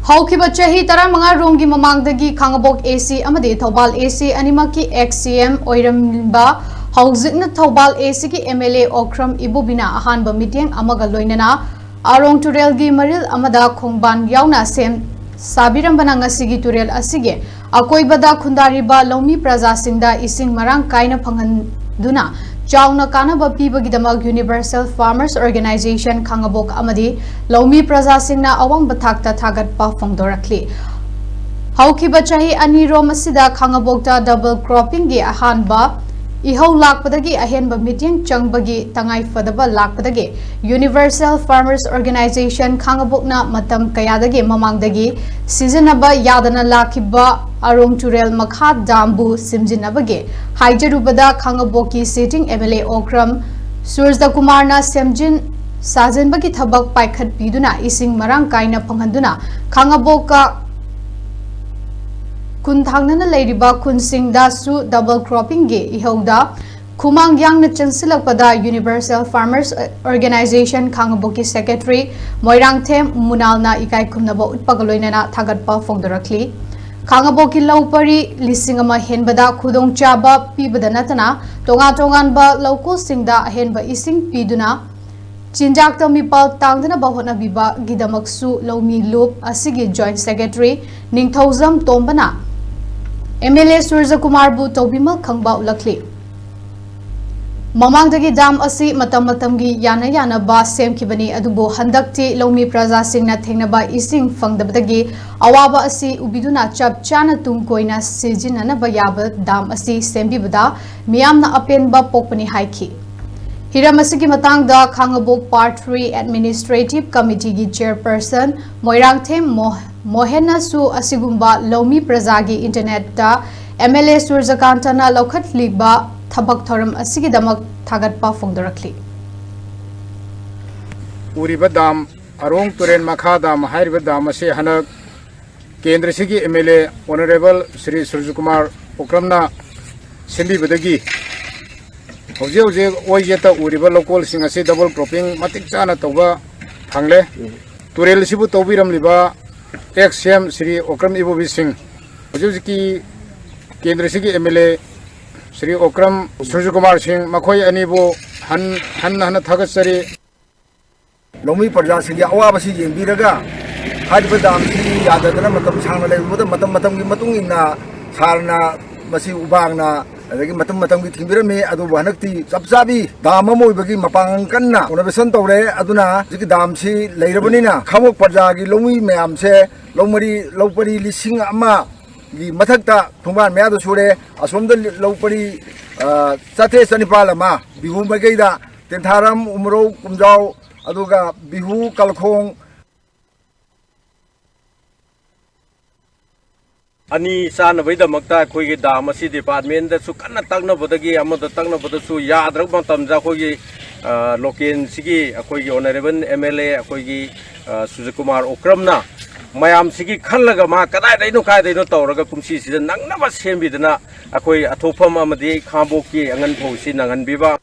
Haukiba chahi taramanga rongi mamangdagi Khangabok AC amadi Thobal AC animaki XCM oiramba hauzikna Thobal AC ki MLA Okram Ibubina ahanba meeting amaga loinana arong turelgi maril amada khongban yauna sem sabirambana ngasigi turel asige akoibada khundariba loumi praja singda ising marang kaina phanghanduna Chauna Kanaba Pibagidamag Universal Farmers Organization Khangabok amadi loumi praja singna awangba thakta thagatpa phongdokli Haukiba chahi ani rom asida Khangabokta double cropping gi ahanba ihau lakpadagi ahenba meeting changbagi tangai fadaba lakpadagi Universal Farmers Organization Khangabokna matam kayadagi mamangdagi seasonaba yadana lakiba arong turel makha dambu simjinabagi haijarubada Khangaboki sitting MLA Okram Surjda Kumarna semjin sajanbagi thabak paikhat piduna ising marang kaina phanghanduna Khangaboka Kunthangna Ladiba Kunsingda su double cropping ge ihauda Kumang yang na chansilakpada Universal Farmers Organization Khangaboki Secretary Moirang Them Munalna ikai kumnaba utpagaloinana thagatpa phongdokli Khangaboki laupari lisingama henbada khudong chaba pibada natana tongan ba local singda henba ising piduna Chinjak mipal tangdana bahona biba gidamaksu loumi loop asigi Joint Secretary Ningthauzam Tombana MLA Surja Kumar bu Tobimal Khangba ulakli Mamangdagi dam asi matamgi yana ba semkibani adubo handakti loumi praja singna thengnaba ising phangdabadagi awaba asi ubiduna chap chana tungkoina sijinana bayaba dam asi sembibada miyamna apenba pokpani haiki Hiramasigi matangda Khangabok Part 3 Administrative Committee gi Chairperson Moirang Them Mohena su asigumba loumi prajagi internet da MLA Surjakantana lokhat liba thabak thoram asigi damak thagatpa phongdokli Uriba dam arong turen makha dam hairiba dam ase hanak kendra sigi MLA Honorable Shri Surjakumar Okramna sembi badagi hoje oijeta uriba local sing ase double cropping matik chana toba thangle turel sibu tobiram liba XCM Shri Okram Ibu Singh hoje ki kendra sigi MLA Shri Okram Surjakumar Singh makhoi anibo han thagatsari loumi praja singya awabasi yengbiraga hadiba damsi yadadana matam sangna lebuda matam gi matung inna sarna masi ubangna adagi matam gi thimbirame adu banakti chapchabi dam amoibagi mapang kanna innovation tawre aduna jiki damsi leirabunina khamok praja gi loumi mayam se lopari lising ama gi mathakta thungban maya do sure asomda lopari sathe sanipal ama bihu magaida tentharam umro kumjau aduga bihu kalkhong Ani sana vaida makta khoi gi dam asi department da su kanna tagna bodagi amada tagna bodasu yadrak matam ja khoi gi loken sigi khoi gi honorable MLA khoi gi Surjakumar Okramna mayam sigi khallaga ma kadai daino kai daino tawraga kumsi sida nangna ba sembidana khoi athopam amadi Khangabok ki angan phausi nangan biba